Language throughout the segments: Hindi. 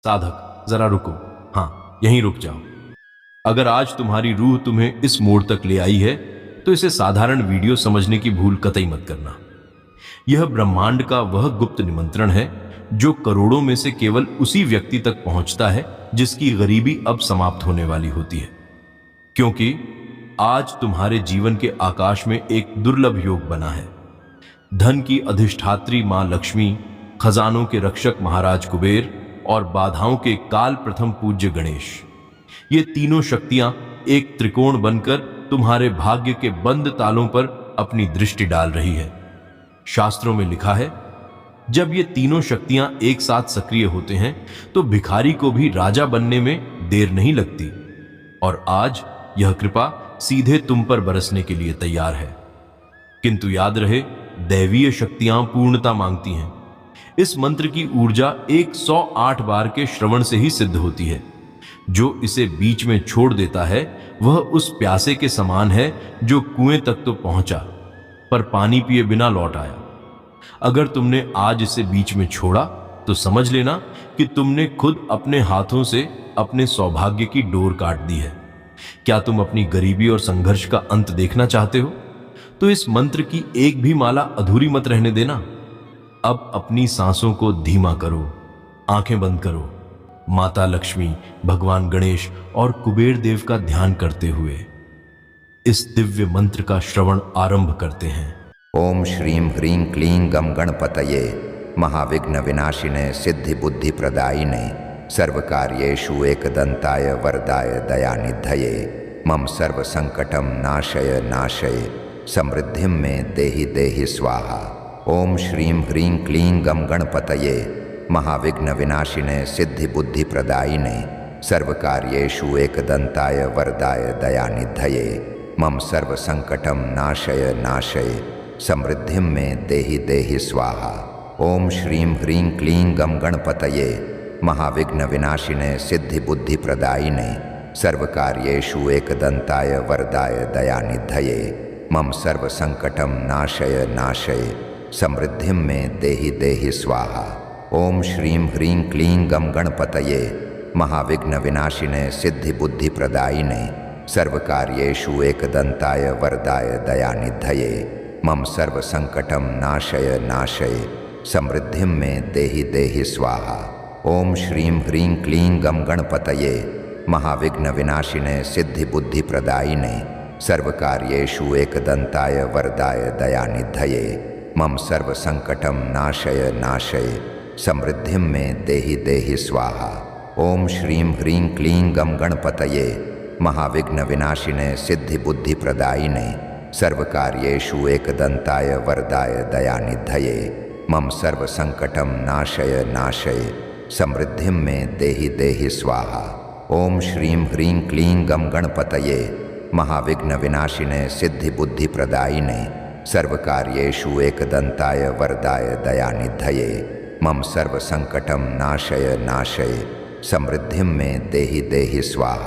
साधक जरा रुको, हाँ यहीं रुक जाओ। अगर आज तुम्हारी रूह तुम्हें इस मोड़ तक ले आई है तो इसे साधारण वीडियो समझने की भूल कतई मत करना। यह ब्रह्मांड का वह गुप्त निमंत्रण है जो करोड़ों में से केवल उसी व्यक्ति तक पहुंचता है जिसकी गरीबी अब समाप्त होने वाली होती है। क्योंकि आज तुम्हारे जीवन के आकाश में एक दुर्लभ योग बना है। धन की अधिष्ठात्री मां लक्ष्मी, खजानों के रक्षक महाराज कुबेर और बाधाओं के काल प्रथम पूज्य गणेश, ये तीनों शक्तियां एक त्रिकोण बनकर तुम्हारे भाग्य के बंद तालों पर अपनी दृष्टि डाल रही है। शास्त्रों में लिखा है, जब ये तीनों शक्तियां एक साथ सक्रिय होते हैं तो भिखारी को भी राजा बनने में देर नहीं लगती। और आज यह कृपा सीधे तुम पर बरसने के लिए तैयार है। किंतु याद रहे, दैवीय शक्तियां पूर्णता मांगती हैं। इस मंत्र की ऊर्जा 108 बार के श्रवण से ही सिद्ध होती है। जो इसे बीच में छोड़ देता है वह उस प्यासे के समान है जो कुएं तक तो पहुंचा पर पानी पिए बिना लौट आया। अगर तुमने आज इसे बीच में छोड़ा तो समझ लेना कि तुमने खुद अपने हाथों से अपने सौभाग्य की डोर काट दी है। क्या तुम अपनी गरीबी और संघर्ष का अंत देखना चाहते हो? तो इस मंत्र की एक भी माला अधूरी मत रहने देना। अब अपनी सांसों को धीमा करो, आंखें बंद करो, माता लक्ष्मी, भगवान गणेश और कुबेर देव का ध्यान करते हुए इस दिव्य मंत्र का श्रवण आरंभ करते हैं। ओम श्रीं ह्रीं क्लीं गम गणपतये महाविघ्न विनाशिने सिद्धि बुद्धि प्रदायिने सर्वकार्येषु एकदंताय वरदाय दयानिधये मम सर्व संकटम नाशय नाशय समृद्धिं मे देहि देहि स्वाहा। ओम श्रीं ह्रीं क्लीं गम गणपतये महाविघ्न विनाशिने सिद्धि बुद्धि प्रदायिने सर्वकार्येषु एकदंताय वरदाय दयानिधये मम सर्व संकटम नाशय नाशय समृद्धिं मे देहि देहि स्वाहा। ओम श्रीं ह्रीं क्लीं गम गणपतये महाविघ्न विनाशिने सिद्धि बुद्धि प्रदायिने सर्वकार्येषु एकदंताय वरदाय दयानिधये मम सर्व संकटम नाशय नाशय समृद्धिं मे देहि देहि स्वाहा। ओम श्रीं ह्रीं क्लीं गम गणपतये महाविघ्न विनाशिने सिद्धि बुद्धि प्रदायिने सर्वकार्येषु एकदंताय वरदाय दयानिधये मम सर्व संकटम नाशय नाशय समृद्धिं मे देहि देहि स्वाहा। ओम श्रीं ह्रीं क्लीं गम गणपतये महाविघ्न विनाशिने सिद्धि बुद्धि प्रदायिने सर्वकार्येषु एकदंताय वरदाय दयानिधये मम सर्व संकटम नाशय नाशय समृद्धिं मे देहि देहि स्वाहा। ओम श्रीं ह्रीं क्लीं गम गणपतये महाविघ्न विनाशिने सिद्धि बुद्धि प्रदायिने सर्वकार्येषु एकदंताय वरदाय दयानिधये मम सर्व संकटम नाशय नाशय समृद्धिं मे देहि देहि स्वाहा। ओम श्रीं ह्रीं क्लीं गम गणपतये महाविघ्न विनाशिने सिद्धि बुद्धि प्रदायिने सर्वकार्येषु एकदंताय वरदाय दयानिधये मम सर्व संकटम नाशय नाशय समृद्धिं मे देहि देहि स्वाहा।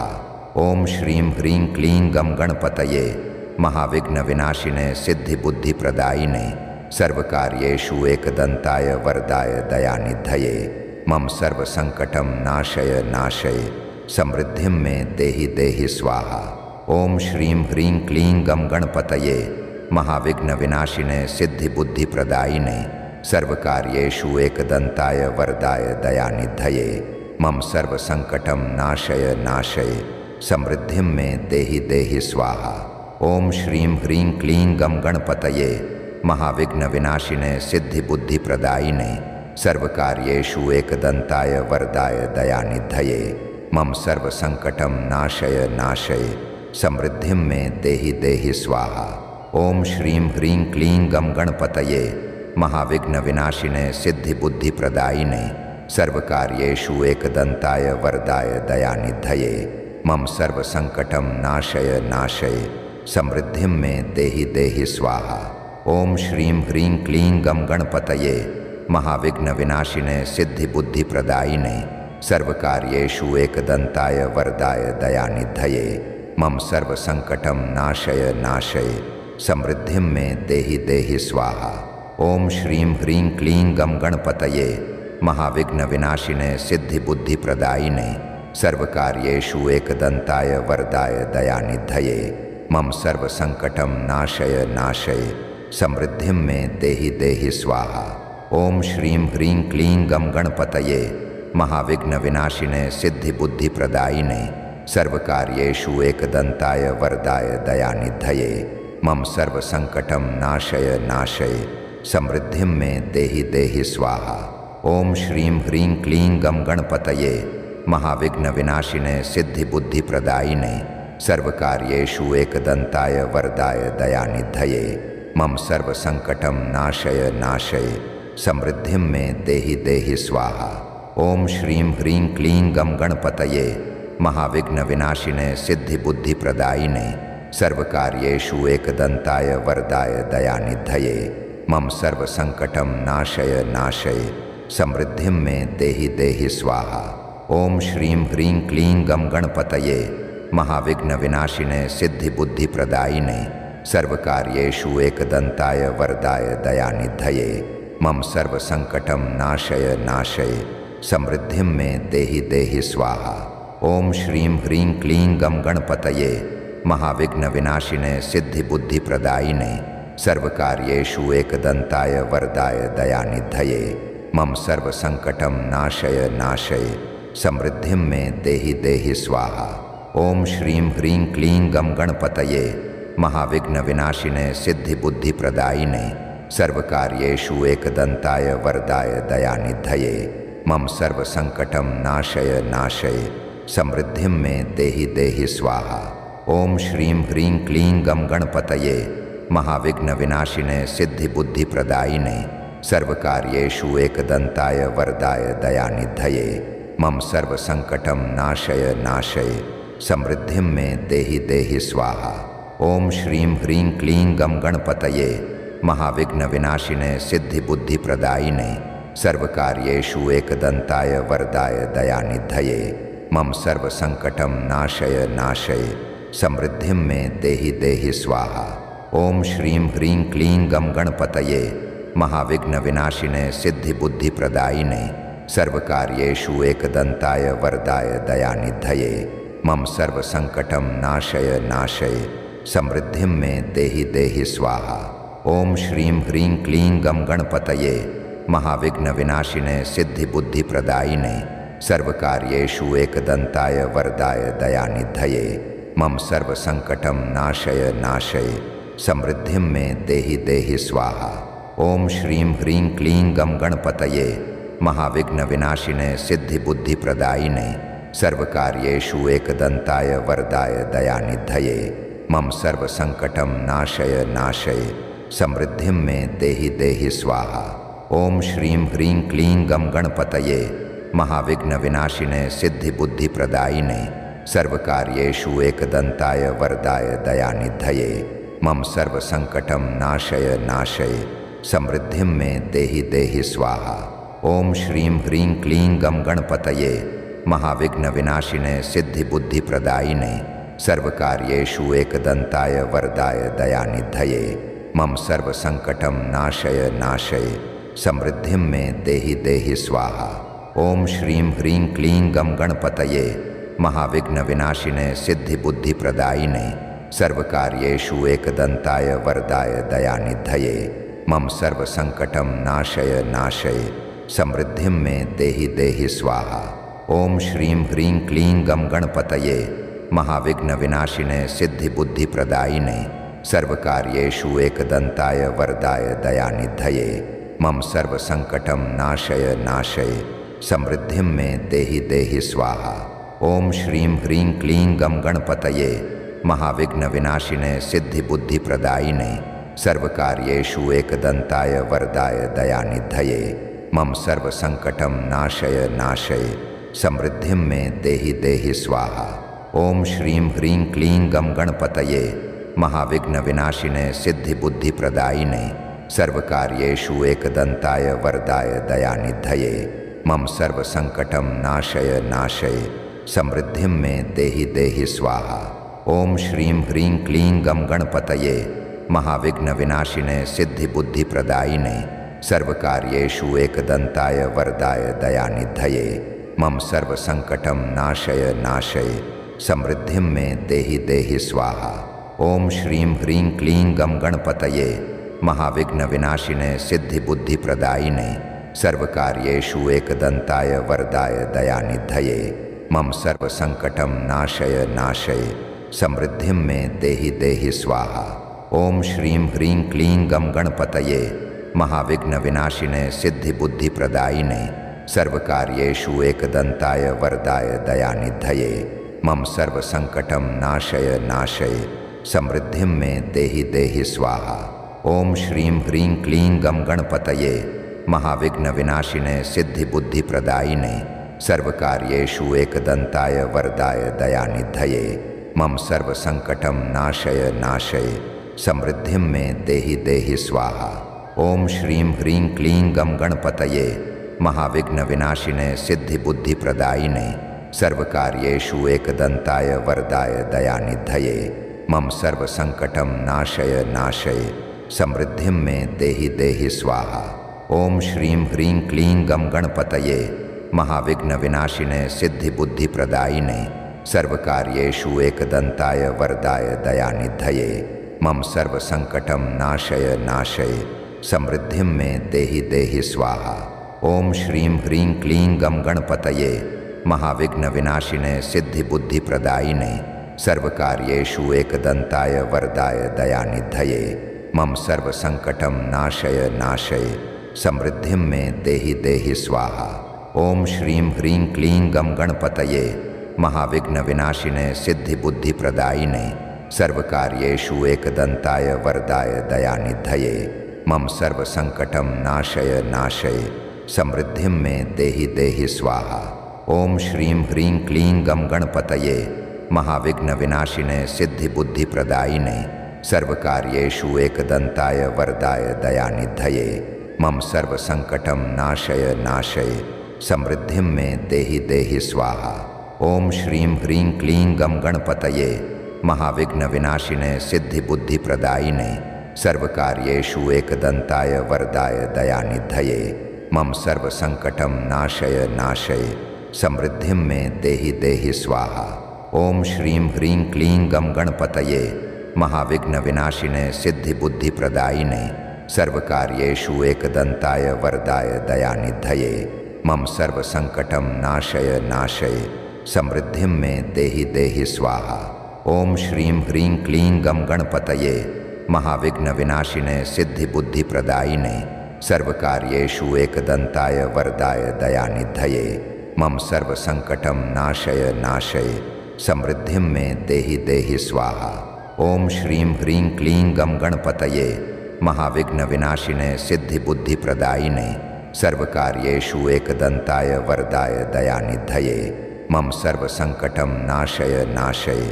ओम श्रीं ह्रीं क्लीं गम गणपतये महाविघ्न विनाशिने सिद्धि बुद्धि प्रदायिने सर्वकार्येषु एकदंताय वरदाय दयानिधये मम सर्व संकटम नाशय नाशय समृद्धिं मे देहि देहि स्वाहा। ओम श्रीं ह्रीं क्लीं गम गणपतये महाविघ्न विनाशिने सिद्धि बुद्धि प्रदायिने सर्वकार्येषु एकदंताय वरदाय दयानिधये मम सर्व संकटम नाशय नाशय समृद्धिं मे देहि देहि स्वाहा। ओम श्रीं ह्रीं क्लीं गम गणपतये महाविघ्न विनाशिने सिद्धि बुद्धि प्रदायिने सर्वकार्येषु एकदंताय वरदाय दयानिधये मम सर्व संकटम नाशय नाशय समृद्धिं मे देहि देहि स्वाहा। ओम श्रीं ह्रीं क्लीं गम गणपतये महाविघ्न विनाशिने सिद्धि बुद्धि प्रदायिने सर्वकार्येषु एकदंताय वरदाय दयानिधये मम सर्व संकटम नाशय नाशय समृद्धिं मे देहि देहि स्वाहा। ओम श्रीं ह्रीं क्लीं गम गणपतये महाविघ्न विनाशिने सिद्धि बुद्धि प्रदायिने सर्वकार्येषु एकदंताय वरदाय दयानिधये मम सर्व संकटम नाशय नाशय समृद्धिं मे देहि देहि स्वाहा। ओम श्रीं ह्रीं क्लीं गम गणपतये महाविघ्न विनाशिने सिद्धि बुद्धि प्रदायिने सर्वकार्येषु एकदंताय वरदाय दयानिधये मम सर्व संकटम नाशय नाशय समृद्धिं मे देहि देहि स्वाहा। ओम श्रीं ह्रीं क्लीं गम गणपतये महाविघ्न विनाशिने सिद्धि बुद्धि प्रदायिने सर्वकार्येषु एकदंताय वरदाय दयानिधये मम सर्व संकटम नाशय नाशय समृद्धिं मे देहि देहि स्वाहा। ओम श्रीं ह्रीं क्लीं गम गणपतये महाविघ्न विनाशिने सिद्धि बुद्धि प्रदायिने सर्वकार्येषु एकदंताय वरदाय दयानिधये मम सर्व संकटम नाशय नाशय समृद्धिं मे देहि देहि स्वाहा। ओम श्रीं ह्रीं क्लीं गम गणपतये महाविघ्न विनाशिने सिद्धि बुद्धि प्रदायिने सर्वकार्येषु एकदंताय वरदाय दयानिधये मम सर्व संकटम नाशय नाशय समृद्धिं मे देहि देहि स्वाहा। ओम श्रीं ह्रीं क्लीं गम गणपतये महाविघ्न विनाशिने सिद्धि बुद्धि प्रदायिने सर्वकार्येषु एकदंताय वरदाय दयानिधये मम सर्व संकटम नाशय नाशय समृद्धिं मे देहि देहि स्वाहा। ओम श्रीं ह्रीं क्लीं गम गणपतये महाविघ्न विनाशिने सिद्धि बुद्धि प्रदायिने सर्वकार्येषु एकदंताय वरदाय दयानिधये मम सर्व संकटम नाशय नाशय समृद्धिं मे देहि देहि स्वाहा। ओम श्रीं ह्रीं क्लीं गम गणपतये महाविघ्न विनाशिने सिद्धि बुद्धि प्रदायिने सर्वकार्येषु एकदंताय वरदाय दयानिधये मम सर्व संकटम नाशय नाशय समृद्धिं मे देहि देहि स्वाहा। ओम श्रीं ह्रीं क्लीं गम गणपतये महाविघ्न विनाशिने सिद्धि बुद्धि प्रदायिने सर्वकार्येषु एकदंताय वरदाय दयानिधये मम सर्व संकटम नाशय नाशय समृद्धिं मे देहि देहि स्वाहा। ओम श्रीं ह्रीं क्लीं गम गणपतये महाविघ्न विनाशिने सिद्धि बुद्धि प्रदायिने सर्वकार्येषु एकदंताय वरदाय दयानिधये मम सर्व संकटम नाशय नाशय समृद्धिं मे देहि देहि स्वाहा। ओम श्रीं ह्रीं क्लीं गम गणपतये महाविघ्न विनाशिने सिद्धि बुद्धि प्रदायिने सर्वकार्येषु एकदंताय वरदाय दयानिधये मम सर्व संकटम नाशय नाशय समृद्धिं मे देहि देहि स्वाहा। ओम श्रीं ह्रीं क्लीं गम गणपतये महाविघ्न विनाशिने सिद्धि बुद्धि प्रदायिने सर्वकार्येषु एकदंताय वरदाय दयानिधये मम सर्व संकटम नाशय नाशय समृद्धिं मे देहि देहि स्वाहा। ओम श्रीं ह्रीं क्लीं गम गणपतये महाविघ्न विनाशिने सिद्धि बुद्धि प्रदायिने सर्वकार्येषु एकदंताय वरदाय दयानिधये मम सर्व संकटम नाशय नाशय समृद्धिं मे देहि देहि स्वाहा। ओम श्रीं ह्रीं क्लीं गम गणपतये महाविघ्न विनाशिने सिद्धि बुद्धि प्रदायिने सर्वकार्येषु एकदंताय वरदाय दयानिधये मम सर्व संकटम नाशय नाशय समृद्धिं मे देहि देहि स्वाहा। ओम श्रीं ह्रीं क्लीं गम गणपतये महाविघ्न विनाशिने सिद्धि बुद्धि प्रदायिने सर्वकार्येषु एकदंताय वरदाय दयानिधये मम सर्व संकटम नाशय नाशय समृद्धिं मे देहि देहि स्वाहा। ओम श्रीं ह्रीं क्लीं गम गणपतये महाविघ्न विनाशिने सिद्धि बुद्धि प्रदायिने सर्वकार्येषु एकदंताय वरदाय दयानिधये मम सर्व संकटम नाशय नाशय समृद्धिं मे देहि देहि स्वाहा। ओम श्रीं ह्रीं क्लीं गम गणपतये महाविघ्न विनाशिने सिद्धि बुद्धि प्रदायिने सर्वकार्येषु एकदंताय वरदाय दयानिधये मम सर्व संकटम नाशय नाशय समृद्धिं मे देहि देहि स्वाहा। ओम श्रीं ह्रीं क्लीं गम गणपतये महाविघ्न विनाशिने सिद्धि बुद्धि प्रदायिने सर्वकार्येषु एकदंताय वरदाय दयानिधये मम सर्व संकटम नाशय नाशय समृद्धिं मे देहि देहि स्वाहा। ओम श्रीं ह्रीं क्लीं गम गणपतये महाविघ्न विनाशिने सिद्धि बुद्धि प्रदायिने सर्वकार्येषु एकदंताय वरदाय दयानिधये मम सर्व संकटम नाशय नाशय समृद्धिं मे देहि देहि स्वाहा। ओम श्रीं ह्रीं क्लीं गम गणपतये महाविघ्न विनाशिने सिद्धि बुद्धि प्रदायिने सर्वकार्येषु एकदन्ताय वरदाय दयानिधये मम सर्वसंकटं नाशय नाशय समृद्धिं मे देहि देहि स्वाहा। ओम श्रीं ह्रीं क्लीं गम गणपतये महाविघ्न विनाशिने सिद्धि बुद्धि प्रदायिने सर्वकार्येषु एकदन्ताय वरदाय दयानिधये मम सर्वसंकटं नाशय नाशय समृद्धिं मे देहि देहि स्वाहा। ओम श्रीं ह्रीं क्लीं गम गणपतये महाविघ्न विनाशिने सिद्धि बुद्धि प्रदायिने सर्वकार्येषु एकदन्ताय वरदाय दयानिधये मम सर्वसंकटं नाशय नाशय समृद्धिं मे देहि देहि स्वाहा। ओम श्रीं ह्रीं क्लीं गम गणपतये महाविघ्न विनाशिने सिद्धि बुद्धि प्रदायिने सर्वकार्येषु एकदन्ताय वरदाय दयानिधये मम सर्वसंकटं नाशय नाशय समृद्धिं मे देहि देहि स्वाहा। ओम श्रीं ह्रीं क्लीं गम गणपतये महाविघ्न विनाशिने सिद्धि बुद्धि प्रदायिने सर्वकार्येषु एकदन्ताय वरदाय दयानिधये मम सर्वसंकटं नाशय नाशय समृद्धिं मे देहि देहि स्वाहा। ओम श्रीं ह्रीं क्लीं गम गणपतये महाविघ्न विनाशिने सिद्धि बुद्धि प्रदायिने सर्वकार्येषु एकदन्ताय वरदाय दयानिधये मम सर्वसंकटं नाशय नाशय समृद्धिं मे देहि देहि स्वाहा। ओम श्रीं ह्रीं क्लीं गम गणपतये महाविघ्न विनाशिने सिद्धि बुद्धि प्रदायिने सर्वकार्येषु एकदन्ताय वरदाय दयानिधये मम सर्वसंकटं नाशय नाशय समृद्धिं मे देहि देहि स्वाहा। ओम श्रीं ह्रीं क्लीं गम गणपतये महाविघ्न विनाशिने सिद्धि बुद्धि प्रदायिने सर्वकार्येषु एकदन्ताय वरदाय दयानिधये मम सर्वसंकटं नाशय नाशय समृद्धिं मे देहि देहि स्वाहा। ओम श्रीं ह्रीं क्लीं गम गणपतये महाविघ्न विनाशिने सिद्धि बुद्धि प्रदायिने सर्वकार्येषु एकदन्ताय वरदाय दयानिधये मम सर्वसंकटं नाशय नाशय समृद्धिं मे देहि देहि स्वाहा। ओम श्रीं ह्रीं क्लीं गम गणपतये महाविघ्न विनाशिने सिद्धि बुद्धि प्रदायिने सर्वकार्येषु एकदन्ताय वरदाय दयानिधये मम सर्वसंकटं नाशय नाशय समृद्धिं मे देहि देहि स्वाहा। ओम श्रीं ह्रीं क्लीं गम गणपतये महाविघ्न विनाशिने सिद्धि बुद्धि प्रदायिने सर्वकार्येषु एकदन्ताय वरदाय दयानिधये मम सर्वसंकटं नाशय नाशय समृद्धिं मे देहि देहि स्वाहा। ओम श्रीं ह्रीं क्लीं गम गणपतये महाविघ्न विनाशिने सिद्धि बुद्धि प्रदायिने सर्वकार्येषु एकदन्ताय वरदाय दयानिधये मम सर्वसंकटं नाशय नाशय समृद्धिं मे देहि देहि स्वाहा। ओम श्रीं ह्रीं क्लीं गम गणपतये महाविघ्न विनाशिने सिद्धि बुद्धि प्रदायिने सर्वकार्येषु एकदन्ताय वरदाय दयानिधये मम सर्वसंकटं नाशय नाशय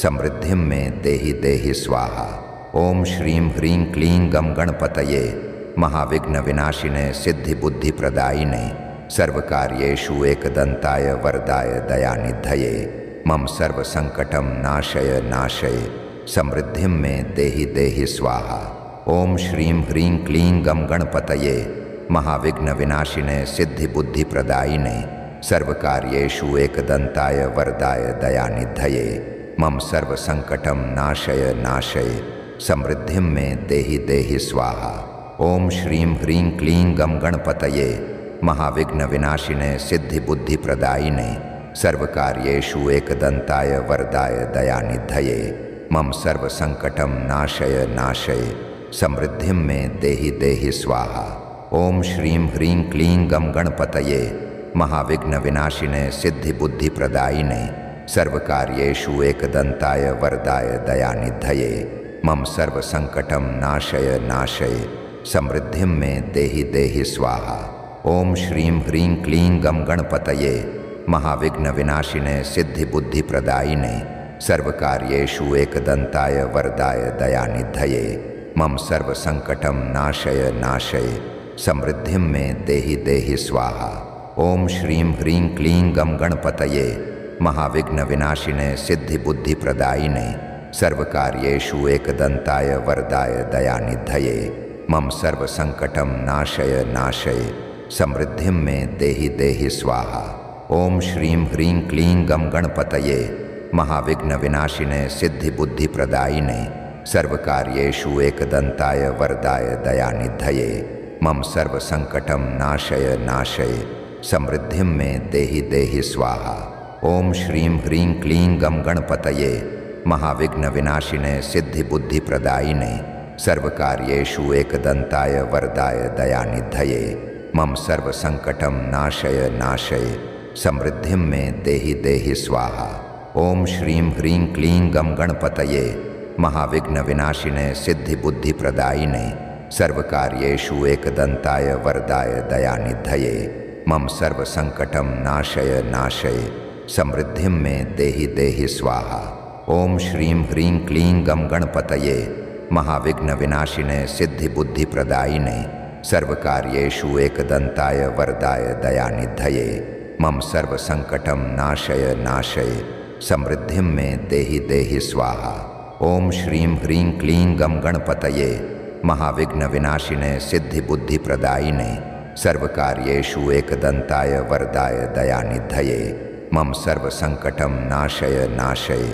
समृद्धिं मे देहि देहि स्वाहा। ओम श्रीं ह्रीं क्लीं गम गणपतये महाविघ्न विनाशिने सिद्धि बुद्धि प्रदायिने सर्वकार्येषु एकदन्ताय वरदाय दयानिधये मम सर्वसंकटं नाशय नाशय समृद्धिं मे देहि देहि स्वाहा। ओम श्रीं ह्रीं क्लीं गम गणपतये महाविघ्न विनाशिने सिद्धि बुद्धि प्रदायिने सर्वकार्येषु एकदन्ताय वरदाय दयानिधये मम सर्वसंकटं नाशय नाशय समृद्धिं मे देहि देहि स्वाहा। ओम श्रीं ह्रीं क्लीं गम गणपतये महाविघ्न विनाशिने सिद्धि बुद्धि प्रदायिने सर्वकार्येषु एकदन्ताय वरदाय दयानिधये मम सर्वसंकटं नाशय नाशय समृद्धिं मे देहि देहि स्वाहा। ओम श्रीं ह्रीं क्लीं गम गणपतये महाविघ्न विनाशिने सिद्धि बुद्धि प्रदायिने सर्वकार्येषु एकदन्ताय वरदाय दयानिधये मम सर्वसंकटं नाशय नाशय समृद्धिं मे देहि देहि स्वाहा। ओम श्रीं ह्रीं क्लीं गम गणपतये महाविघ्न विनाशिने सिद्धि बुद्धि प्रदायिने सर्वकार्येषु एकदन्ताय वरदाय दयानिधये मम सर्वसंकटं नाशय नाशय समृद्धिं मे देहि देहि स्वाहा। ओम श्रीं ह्रीं क्लीं गम गणपतये महाविघ्न विनाशिने सिद्धि बुद्धि प्रदायिने सर्वकार्येषु एकदन्ताय वरदाय दयानिधये मम सर्वसंकटं नाशय नाशय समृद्धिं मे देहि देहि स्वाहा। ओम श्रीं ह्रीं क्लीं गम गणपतये महाविघ्न विनाशिने सिद्धि बुद्धि प्रदायिने सर्वकार्येषु एकदंताय वरदाय दयानिधये मम सर्वसंकटं नाशय नाशय समृद्धिं मे देहि देहि स्वाहा। ओम श्रीं ह्रीं क्लीं गम गणपतये महाविघ्न विनाशिने सिद्धि बुद्धि प्रदायिने सर्वकार्येषु एकदंताय वरदाय दयानिधये मम सर्वसंकटं नाशय नाशय समृद्धिं मे देहि देहि स्वाहा। ओम श्रीं ह्रीं क्लीं गम गणपतये महाविघ्न विनाशिने सिद्धि बुद्धि प्रदायिने सर्वकार्येषु एकदंताय वरदाय दयानिधये मम सर्वसंकटं नाशय नाशय समृद्धिं मे देहि देहि स्वाहा। ओम श्रीं ह्रीं क्लीं गम गणपतये महाविघ्न विनाशिने सिद्धि बुद्धि प्रदायिने सर्वकार्येषु एकदंताय वरदाय दयानिधये मम सर्वसंकटं नाशय नाशय समृद्धिं मे देहि देहि स्वाहा। ओम श्रीं ह्रीं क्लीं गम गणपतये महाविघ्न विनाशिने सिद्धि बुद्धि प्रदायिने सर्वकार्येषु एकदंताय वरदाय दयानिधये मम सर्वसंकटं नाशय नाशय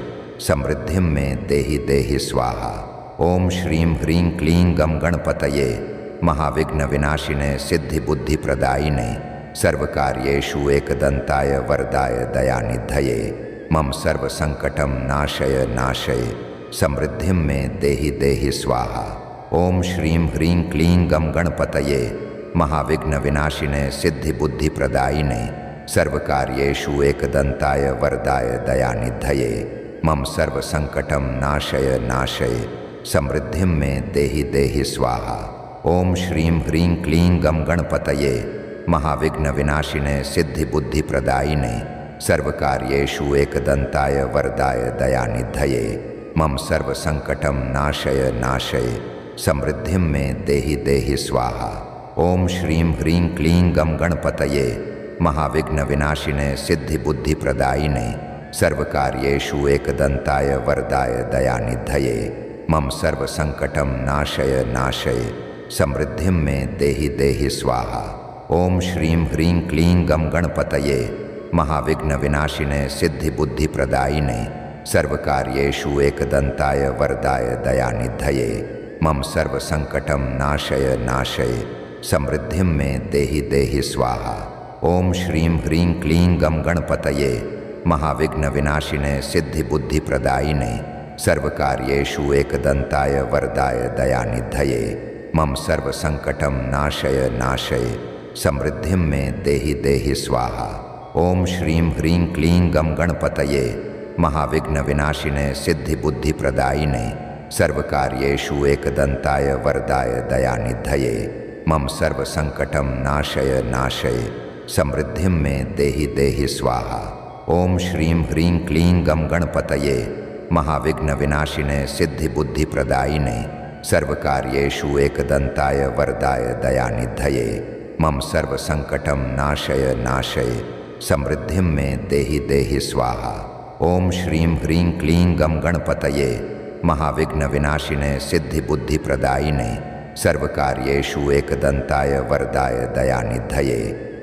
समृद्धिं मे देहि देहि स्वाहा। ओम श्रीं ह्रीं क्लीं गम गणपतये महाविघ्न विनाशिने सिद्धि बुद्धि प्रदायिने सर्वकार्येषु एकदंताय वरदाय दयानिधये मम सर्वसंकटं नाशय नाशय समृद्धिं मे देहि देहि स्वाहा। ओम श्रीं ह्रीं क्लीं गम गणपतये महाविघ्न विनाशिने सिद्धि बुद्धि प्रदायिने सर्वकार्येषु एकदंताय वरदाय दयानिधये मम सर्वसंकटं नाशय नाशय समृद्धिं मे देहि देहि स्वाहा। ओम श्रीं ह्रीं क्लीं गम गणपतये महाविघ्न विनाशिने सिद्धि बुद्धि प्रदायिने सर्वकार्येषु एकदंताय वरदाय दयानिधये मम सर्वसंकटं नाशय नाशय समृद्धिं मे देहि देहि स्वाहा। ओम श्रीं ह्रीं क्लीं गम गणपतये महाविघ्न विनाशिने सिद्धि बुद्धि प्रदायिने सर्वकार्येषु एकदंताय वरदाय दयानिधये मम सर्वसंकटं नाशय नाशय समृद्धिं मे देहि देहि स्वाहा। ओम श्रीं ह्रीं क्लीं गम गणपतये महाविघ्न विनाशिने सिद्धि बुद्धि प्रदायिने सर्वकार्येषु एकदंताय वरदाय दयानिधये मम सर्वसंकटं नाशय नाशय समृद्धिं मे देहि देहि स्वाहा। ओम श्रीं ह्रीं क्लीं गम गणपतये महाविघ्न विनाशिने सिद्धि बुद्धि प्रदायिने सर्वकार्येषु एकदंताय वरदाय दयानिधये मम सर्वसंकटं नाशय नाशय समृद्धिं मे देहि देहि स्वाहा। ओम श्रीं ह्रीं क्लीं गम गणपतये महाविघ्न विनाशिने सिद्धि बुद्धि प्रदायिने सर्वकार्येषु एकदंताय वरदाय दयानिधये मम सर्वसंकटं नाशय नाशय समृद्धिं मे देहि देहि स्वाहा। ओम श्रीं ह्रीं क्लीं गम गणपतये महाविघ्न विनाशिने सिद्धि बुद्धि प्रदायिने सर्वकार्येषु एकदंताय वरदाय दयानिधये मम सर्वसंकटं नाशय नाशय समृद्धिं मे देहि देहि स्वाहा। ओम श्रीं ह्रीं क्लीं गम गणपतये महाविघ्न विनाशिने सिद्धि बुद्धि प्रदायिने सर्वकार्येषु एकदंताय वरदाय दयानिधये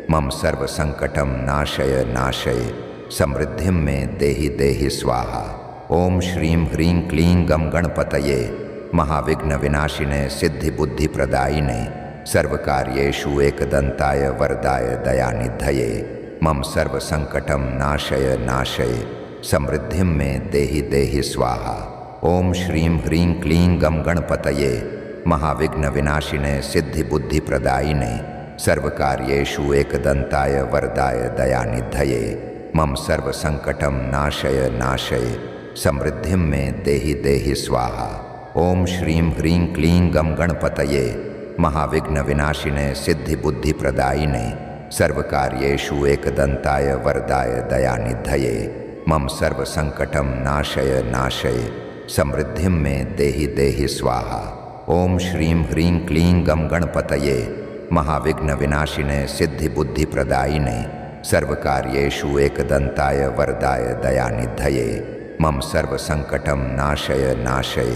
मम सर्वसंकटं नाशय नाशय समृद्धिं मे देहि देहि स्वाहा। ओम श्रीं ह्रीं क्लीं गम गणपतये महाविघ्न विनाशिने सिद्धि बुद्धि प्रदायिने सर्वकार्येषु एकदंताय वरदाय दयानिधये मम सर्वसंकटं नाशय नाशय समृद्धिं मे देहि देहि स्वाहा। ओम श्रीं ह्रीं क्लीं गम गणपतये महाविघ्न विनाशिने सिद्धि बुद्धि प्रदायिने सर्वकार्येषु एकदंताय वरदाय दयानिधये मम सर्वसंकटं नाशय नाशय समृद्धिं मे देहि देहि स्वाहा। ओम श्रीं ह्रीं क्लीं गम गणपतये महाविघ्न विनाशिने सिद्धि बुद्धि प्रदायिने सर्वकार्येषु एकदंताय वरदाय दयानिधये मम सर्वसंकटं नाशय नाशय समृद्धिं मे देहि देहि स्वाहा। ओम श्रीं ह्रीं क्लीं गम गणपतये महाविघ्न विनाशिने सिद्धि बुद्धि प्रदायिने सर्वकार्येषु एकदंताय वरदाय दयानिधये मम सर्वसंकटं नाशय नाशय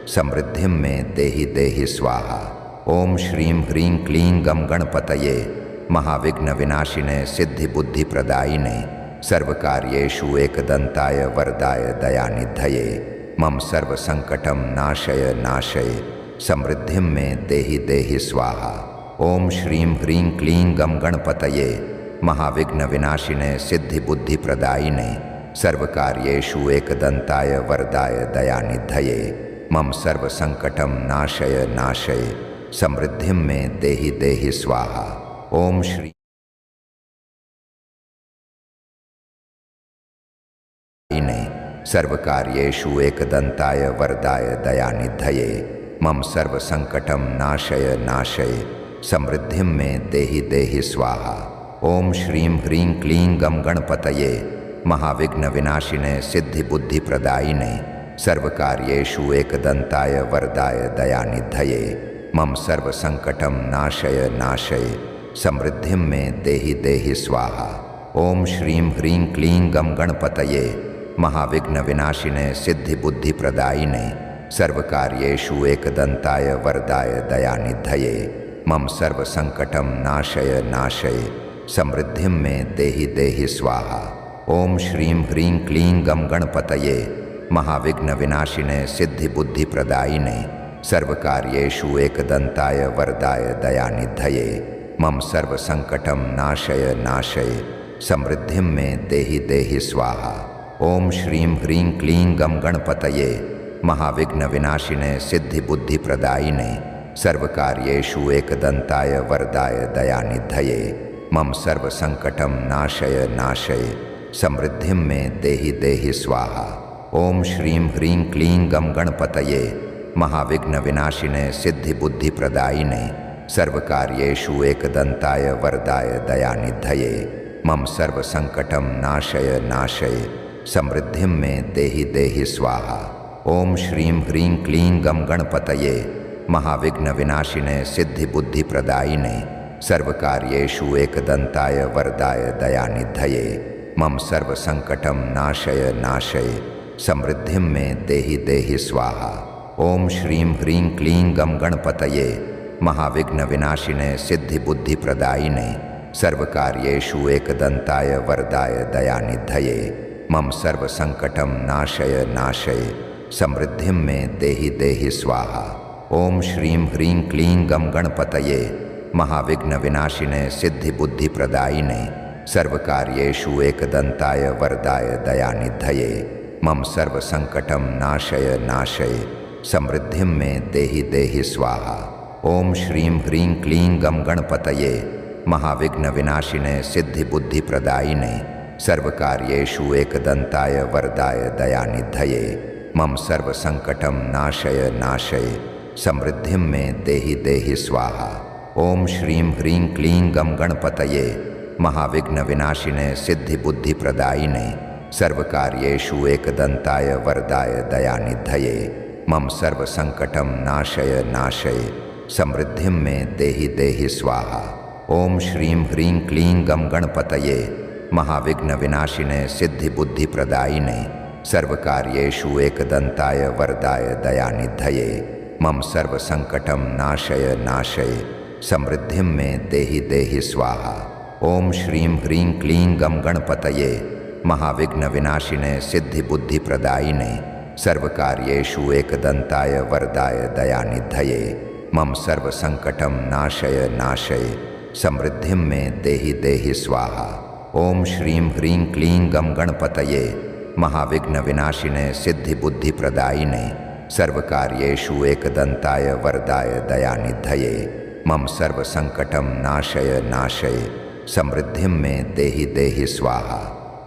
समृद्धिं मे देहि देहि स्वाहा। ओम श्रीं ह्रीं क्लीं गम गणपतये महाविघ्न विनाशिने सिद्धि बुद्धि प्रदायिने सर्वकार्येषु एकदंताय वरदाय दयानिधये मम सर्व संकटम नाशय नाशय समृद्धिं मे देहि देहि स्वाहा। ओम श्रीं ह्रीं क्लीं गम गणपतये महाविघ्न विनाशिने सिद्धि बुद्धि प्रदायिने सर्वकार्येषु एकदंताय वरदाय दयानिधये मम सर्व संकटम नाशय नाशय समृद्धिं मे देहि देहि स्वाहा। ओम श्री सर्वकार्येषु एकदंताय वरदाय दयानिधये मम सर्व संकटम नाशय नाशय समृद्धिं मे देहि देहि स्वाहा। ओम श्रीं ह्रीं क्लीं गम गणपतये महाविघ्न विनाशिने सिद्धि बुद्धि प्रदायिने सर्वकार्येषु एकदंताय वरदाय दयानिधये मम सर्व संकटम नाशय नाशय समृद्धिं मे देहि देहि स्वाहा। ओम श्रीं ह्रीं क्लीं गम गणपतये महाविघ्न विनाशिने सिद्धि बुद्धि प्रदायिने सर्वकार्येषु एकदंताय वरदाय दयानिधये मम सर्व संकटम नाशय नाशय समृद्धिं मे देहि देहि स्वाहा। ओम श्रीं ह्रीं क्लीं गम गणपतये महाविघ्न विनाशिने सिद्धि बुद्धि प्रदायिने सर्वकार्येषु एकदंताय वरदाय दयानिधये मम सर्व संकटम नाशय नाशय समृद्धिं मे देहि देहि स्वाहा। ओम श्रीं ह्रीं क्लीं गम गणपतये महाविघ्न विनाशिने सिद्धि बुद्धि प्रदायिने सर्वकार्येषु एकदंताय वरदाय दयानिधये मम सर्व संकटम नाशय नाशय समृद्धिं मे देहि देहि स्वाहा। ओम श्रीं ह्रीं क्लीं गम गणपतये महाविघ्न विनाशिने सिद्धि बुद्धि प्रदायिने सर्वकार्येषु एकदंताय वरदाय दयानिधये मम सर्व संकटम नाशय नाशय समृद्धिं मे देहि देहि स्वाहा। ओम श्रीं ह्रीं क्लीं गम गणपतये महाविघ्न विनाशिने सिद्धि बुद्धि प्रदायिने सर्वकार्येषु एकदंताय वरदाय दयानिधये मम सर्व संकटम नाशय नाशय समृद्धिं मे देहि देहि स्वाहा। ओम श्रीं ह्रीं क्लीं गम गणपतये महाविघ्न विनाशिने सिद्धि बुद्धि प्रदायिने सर्वकार्येषु एकदंताय वरदाय दयानिधये मम सर्व संकटम नाशय नाशय समृद्धिं मे देहि देहि स्वाहा। ओम श्रीं ह्रीं क्लीं गम गणपतये महाविघ्न विनाशिने सिद्धि बुद्धि प्रदायिने सर्वकार्येषु एकदंताय वरदाय दयानिधये मम सर्व संकटम नाशय नाशय समृद्धिं मे देहि देहि स्वाहा। ओम श्रीं ह्रीं क्लीं गम गणपतये महाविघ्न विनाशिने सिद्धि बुद्धि प्रदायिने सर्वकार्येषु एकदंताय वरदाय दयानिधये मम सर्व संकटम नाशय नाशय समृद्धिं मे देहि देहि स्वाहा। ओम श्रीं ह्रीं क्लीं गम गणपतये महाविघ्न विनाशिने सिद्धि बुद्धि प्रदायिने सर्वकार्येषु एकदंताय वरदाय दयानिधये मम सर्व संकटम नाशय नाशय समृद्धिं मे देहि देहि स्वाहा। ओम श्रीं ह्रीं क्लीं गम गणपतये महाविघ्न विनाशिने सिद्धि बुद्धि प्रदायिने सर्वकार्येषु एकदंताय वरदाय दयानिधये मम सर्व संकटम नाशय नाशय समृद्धिं मे देहि देहि स्वाहा। ओम श्रीं ह्रीं क्लीं गम गणपतये महाविघ्न विनाशिने सिद्धि बुद्धि प्रदायिने सर्वकार्येषु एकदंताय वरदाय दयानिधये मम सर्व संकटम नाशय नाशय समृद्धिं मे देहि देहि स्वाहा। ओम श्रीं ह्रीं क्लीं गम गणपतये महाविघ्न विनाशिने सिद्धि बुद्धि प्रदायिने सर्वकार्येषु एकदंताय वरदाय दयानिधये मम सर्व संकटम नाशय नाशय समृद्धिं मे देहि देहि स्वाहा।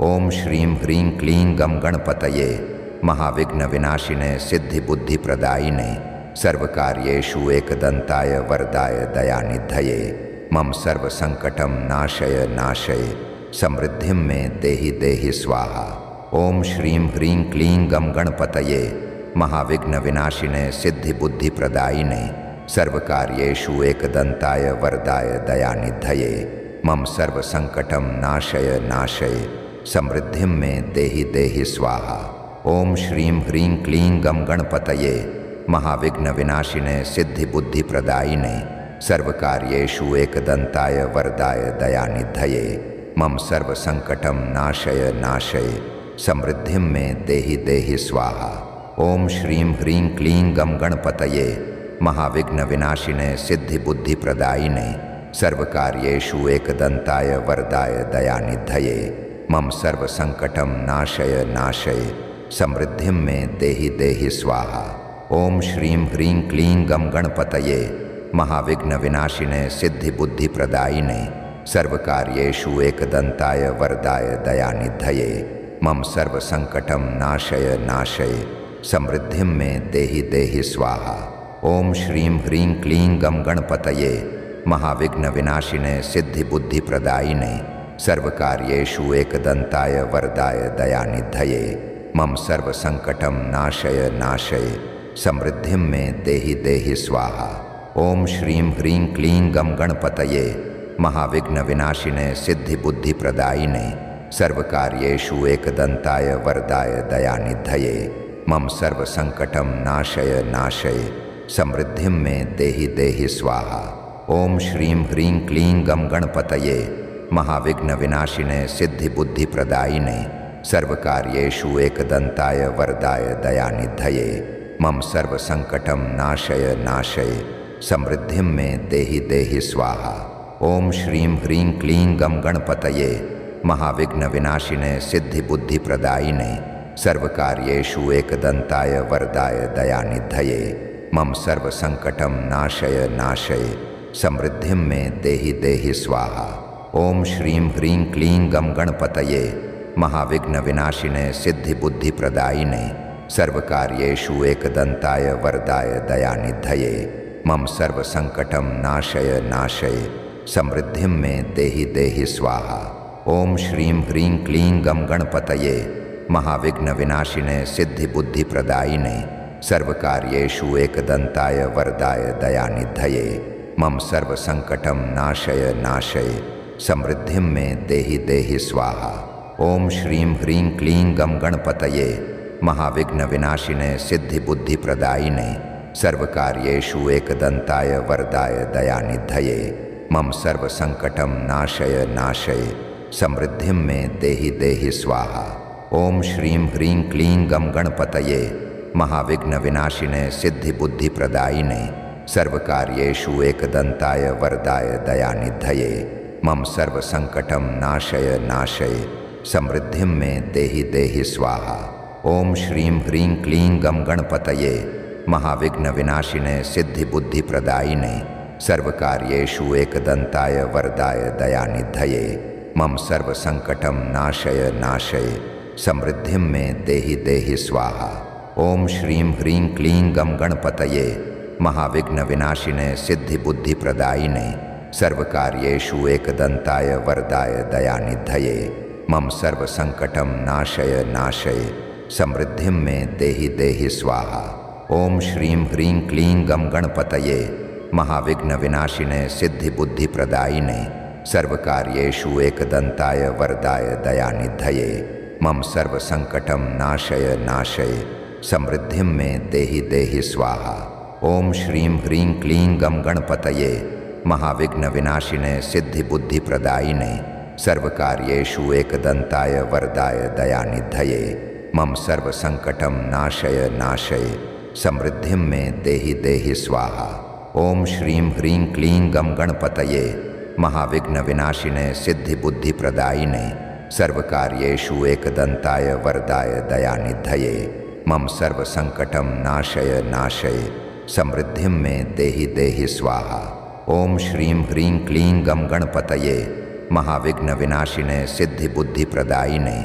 ओम श्रीं ह्रीं क्लीं गम गणपतये महाविघ्न विनाशिने सिद्धि बुद्धि प्रदायिने सर्वकार्येषु एकदंताय वरदाय दयानिधये मम सर्व संकटम नाशय नाशय समृद्धिं मे देहि देहि स्वाहा। ओम श्रीं ह्रीं क्लीं गम गणपतये महाविघ्न विनाशिने सिद्धि बुद्धि प्रदायिने सर्वकार्येषु एकदंताय वरदाय दयानिधये मम सर्व संकटम नाशय नाशय समृद्धिं मे देहि देहि स्वाहा। ओम श्रीं ह्रीं क्लीं गम गणपतये महाविघ्न विनाशिने सिद्धि बुद्धि प्रदायिने सर्वकार्येषु एकदंताय वरदाय दयानिधये मम सर्व संकटम नाशय नाशय समृद्धिं मे देहि देहि स्वाहा। ओम श्रीं ह्रीं क्लीं गम गणपतये महाविघ्न विनाशिने सिद्धि बुद्धि प्रदायिने सर्वकार्येषु एकदंताय वरदाय दयानिधये मम सर्व संकटम नाशय नाशय समृद्धिं मे देहि देहि स्वाहा। ओम श्रीं ह्रीं क्लीं गम गणपतये महाविघ्न विनाशिने सिद्धि बुद्धि प्रदायिने सर्वकार्येषु एकदंताय वरदाय दयानिधये मम सर्व संकटम नाशय नाशय समृद्धिं मे देहि देहि स्वाहा। ओम श्रीं ह्रीं क्लीं गम गणपतये महाविघ्न विनाशिने सिद्धि बुद्धि प्रदायिने सर्वकार्येषु एकदंताय वरदाय दयानिधये मम सर्व संकटम नाशय नाशय समृद्धिं मे देहि देहि स्वाहा। ओम श्रीं ह्रीं क्लीं गम गणपतये महाविघ्न विनाशिने सिद्धि बुद्धि प्रदायिने सर्वकार्येषु एकदंताय वरदाय दयानिधये मम सर्व संकटम नाशय नाशय समृद्धिं मे देहि देहि स्वाहा। ओम श्रीं ह्रीं क्लीं गम गणपतये महाविघ्न विनाशिने सिद्धि बुद्धि प्रदायिने सर्वकार्येषु एकदंताय वरदाय दयानिधये मम सर्व संकटम नाशय नाशय समृद्धिं मे देहि देहि स्वाहा। ओम श्रीं ह्रीं क्लीं गम गणपतये महाविघ्न विनाशिने सिद्धि बुद्धि प्रदायिने सर्वकार्येषु एकदंताय वरदाय दयानिधये मम सर्व संकटम नाशय नाशय समृद्धिं मे देहि देहि स्वाहा। ओम श्रीं ह्रीं क्लीं गम गणपतये महाविघ्न विनाशिने सिद्धि बुद्धि प्रदायिने सर्वकार्येषु एकदंताय वरदाय दयानिधये मम सर्व संकटम नाशय नाशय समृद्धिं मे देहि देहि स्वाहा। ओम श्रीं ह्रीं क्लीं गम गणपतये महाविघ्न विनाशिने सिद्धि बुद्धि प्रदायिने सर्वकार्येषु एकदंताय वरदाय दयानिधये मम सर्व संकटम नाशय नाशय समृद्धिं मे देहि देहि स्वाहा। ओम श्रीं ह्रीं क्लीं गम गणपतये महाविघ्न विनाशिने सिद्धि बुद्धि प्रदायिने सर्वकार्येषु एकदंताय वरदाय दयानिधये मम सर्व संकटम नाशय नाशय समृद्धिं मे देहि देहि स्वाहा। ओम श्रीं ह्रीं क्लीं गम गणपतये महाविघ्न विनाशिने सिद्धि बुद्धि प्रदायिने सर्वकार्येषु एकदंताय वरदाय दयानिधये मम सर्व संकटम नाशय नाशय समृद्धिं मे देहि देहि स्वाहा। ओम श्रीं ह्रीं क्लीं गम गणपतये महाविघ्न विनाशिने सिद्धि बुद्धि प्रदायिने सर्वकार्येषु एकदंताय वरदाय दयानिधये मम सर्व संकटम नाशय नाशय समृद्धिं मे देहि देहि स्वाहा। ओम श्रीं ह्रीं क्लीं गम गणपतये महाविघ्न विनाशिने सिद्धि बुद्धि प्रदायिने सर्वकार्येषु एकदंताय वरदाय दयानिधये मम सर्व संकटम नाशय नाशय समृद्धिं मे देहि देहि स्वाहा। ओम श्रीं ह्रीं क्लीं गम गणपतये महाविघ्न विनाशिने सिद्धि बुद्धि प्रदायिने सर्वकार्येषु एकदंताय वरदाय दयानिधये मम सर्व संकटम नाशय नाशय समृद्धिं मे देहि देहि स्वाहा। ओम श्रीं ह्रीं क्लीं गम गणपतये महाविघ्न विनाशिने सिद्धि बुद्धि प्रदायिने सर्वकार्येषु एकदंताय वरदाय दयानिधये मम सर्व संकटम नाशय नाशय समृद्धिं मे देहि देहि स्वाहा। ओम श्रीं ह्रीं क्लीं गम गणपतये महाविघ्न विनाशिने सिद्धि बुद्धि प्रदायिने सर्वकार्येषु एकदंताय वरदाय दयानिधये मम सर्व संकटम नाशय नाशय समृद्धिं मे देहि देहि स्वाहा। ओम श्रीं ह्रीं क्लीं गम गणपतये महाविघ्न विनाशिने सिद्धि बुद्धि प्रदायिने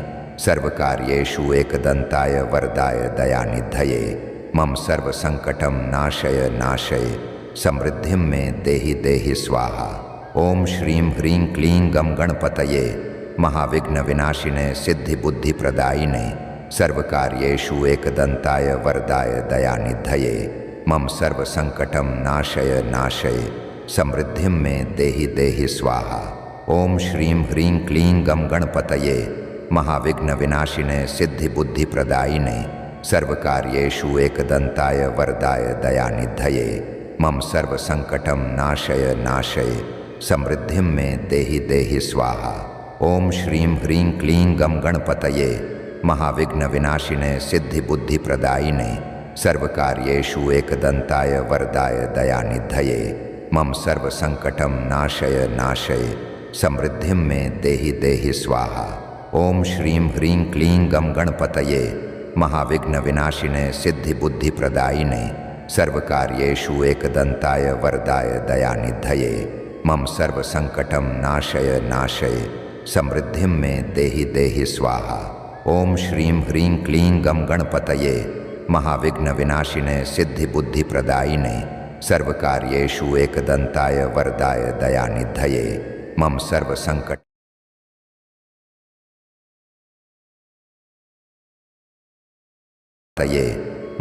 सर्वकार्येषु एकदंताय वरदाय दयानिधये मम सर्व संकटम नाशय नाशय समृद्धिं मे देहि देहि स्वाहा। ओम श्रीं ह्रीं क्लीं गम गणपतये महाविघ्न विनाशिने सिद्धि बुद्धि प्रदायिने सर्वकार्येषु एकदंताय वरदाय दयानिधये मम सर्व संकटम नाशय नाशय समृद्धिं मे देहि देहि स्वाहा। ओम श्रीं ह्रीं क्लीं गम गणपतये महाविघ्न विनाशिने सिद्धि बुद्धि प्रदायिने सर्वकार्येषु एकदन्ताय वरदाय दयानिधये मम सर्वसंकटं नाशय नाशय समृद्धिं मे देहि देहि स्वाहा। ओम श्रीं ह्रीं क्लीं गम गणपतये महाविघ्न विनाशिने सिद्धि बुद्धि प्रदायिने सर्वकार्येषु एकदन्ताय वरदाय दयानिधये मम सर्वसंकटं नाशय नाशय समृद्धिं मे देहि देहि स्वाहा। ओम श्रीं ह्रीं क्लीं गम गणपतये महाविघ्न विनाशिने सिद्धि बुद्धि प्रदायिने सर्वकार्येषु एकदन्ताय वरदाय दयानिधये मम सर्वसंकटं नाशय नाशय समृद्धिं मे देहि देहि स्वाहा। ओम श्रीं ह्रीं क्लीं गम गणपतये महाविघ्न विनाशिने सिद्धि बुद्धि प्रदायिने सर्वकार्येषु एकदन्ताय वरदाय दयानिधये मम सर्वसंकट तये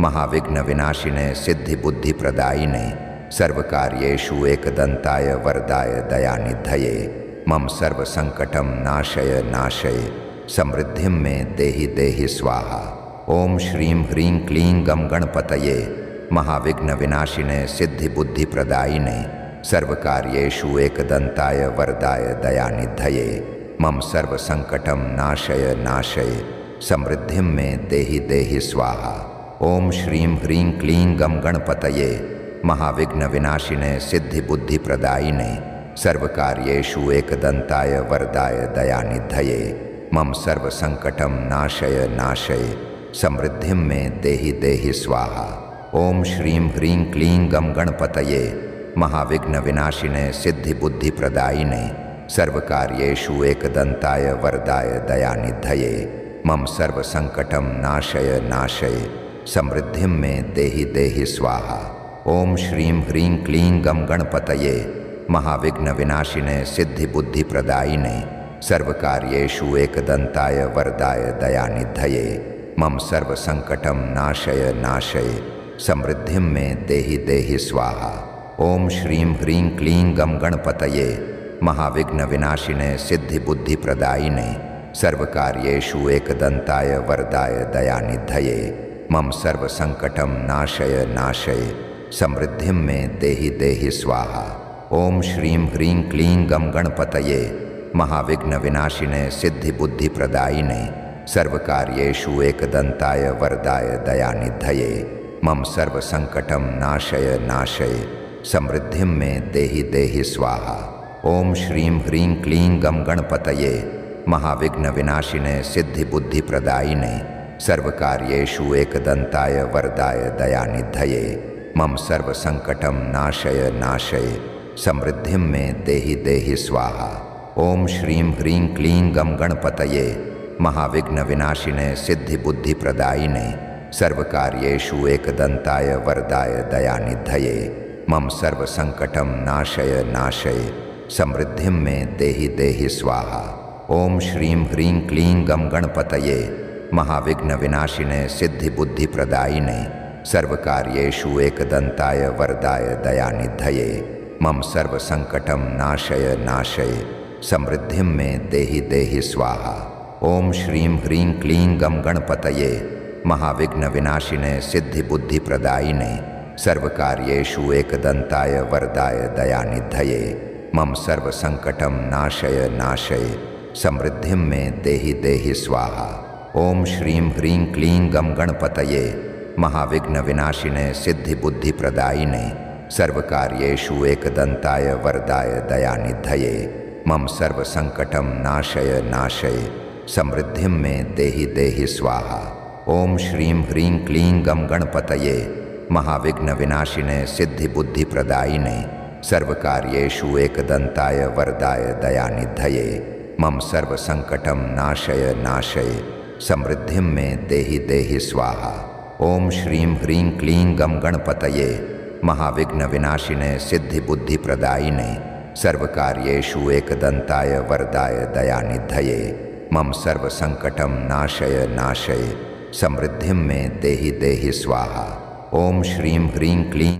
महाविघ्न विनाशिने सिद्धि बुद्धि प्रदायिने सर्वकार्येषु एकदन्ताय वरदाय दयानिधये मम सर्वसंकटं नाशय नाशय समृद्धिं मे देहि देहि स्वाहा। ओम श्रीं ह्रीं क्लीं गम गणपतये महाविघ्न विनाशिने सिद्धि बुद्धि प्रदायिने सर्वकार्येषु एकदन्ताय वरदाय दयानिधये मम सर्वसंकटं नाशय नाशय समृद्धिं मे देहि देहि स्वाहा। ओम श्रीं ह्रीं क्लीं गम गणपतये महाविघ्न विनाशिने सिद्धि बुद्धि प्रदायिने सर्वकार्येषु एकदन्ताय वरदाय दयानिधये मम सर्वसंकटं नाशय नाशय समृद्धिं मे देहि देहि स्वाहा। ओम श्रीं ह्रीं क्लीं गम गणपतये महाविघ्न विनाशिने सिद्धि बुद्धि प्रदायिने सर्वकार्येषु एकदन्ताय वरदाय दयानिधये मम सर्वसंकटं नाशय नाशय समृद्धिं मे देहि देहि स्वाहा। ओम श्रीं ह्रीं क्लीं गम गणपतये महाविघ्न विनाशिने सिद्धि बुद्धि प्रदायिने सर्वकार्येषु एकदन्ताय वरदाय दयानिधये मम सर्वसंकटं नाशय नाशय समृद्धिं मे देहि देहि स्वाहा। ओम श्रीं ह्रीं क्लीं गम गणपतये महाविघ्न विनाशिने सिद्धि बुद्धि प्रदायिने सर्वकार्येषु एकदन्ताय वरदाय दयानिधये मम सर्वसंकटं नाशय नाशय समृद्धिं मे देहि देहि स्वाहा। ओम श्रीं ह्रीं क्लीं गम गणपतये महाविघ्न विनाशिने सिद्धि बुद्धि प्रदायिने सर्वकार्येषु एकदन्ताय वरदाय दयानिधये मम सर्वसंकटं नाशय नाशय समृद्धिं मे देहि देहि स्वाहा। ओम श्रीं ह्रीं क्लीं गम गणपतये महाविघ्न विनाशिने सिद्धि बुद्धि प्रदायिने सर्वकार्येषु एकदन्ताय वरदाय दयानिधये मम सर्वसंकटं नाशय नाशय समृद्धिं मे देहि देहि स्वाहा। ओम श्रीं ह्रीं क्लीं गम गणपतये महाविघ्न विनाशिने सिद्धि बुद्धि प्रदायिने सर्वकार्येषु एकदन्ताय वरदाय दयानिधये मम सर्वसंकटं नाशय नाशय समृद्धिं मे देहि देहि स्वाहा। ओम श्रीं ह्रीं क्लीं गम गणपतये महाविघ्न विनाशिने सिद्धि बुद्धि प्रदायिने सर्वकार्येषु एकदन्ताय वरदाय दयानिधये मम सर्वसंकटं नाशय नाशय समृद्धिं मे देहि देहि स्वाहा। ओम श्रीं ह्रीं क्लीं गम गणपतये महाविघ्न विनाशिने सिद्धि बुद्धि प्रदायिने सर्वकार्येषु एकदन्ताय वरदाय दयानिधये मम सर्वसंकटं नाशय नाशय समृद्धिं मे देहि देहि स्वाहा। ओम श्रीं ह्रीं क्लीं गम गणपतये महाविघ्न विनाशिने सिद्धि बुद्धि प्रदायिने सर्वकार्येषु एकदन्ताय वरदाय दयानिधये मम सर्वसंकटं नाशय नाशय समृद्धिं मे देहि देहि स्वाहा। ओम श्रीं ह्रीं क्लीं गम गणपतये महाविघ्न विनाशिने सिद्धि बुद्धि प्रदायिने सर्वकार्येषु एकदन्ताय वरदाय दयानिधये मम सर्वसंकटं नाशय नाशय समृद्धिं मे देहि देहि स्वाहा। ओम श्रीं ह्रीं क्लीं गम गणपतये महाविघ्न विनाशिने सिद्धि बुद्धि प्रदायिने सर्वकार्येषु एकदन्ताय वरदाय दयानिधये मम सर्वसंकटं नाशय नाशय समृद्धिं मे देहि देहि स्वाहा। ओम श्रीं ह्रीं क्लीं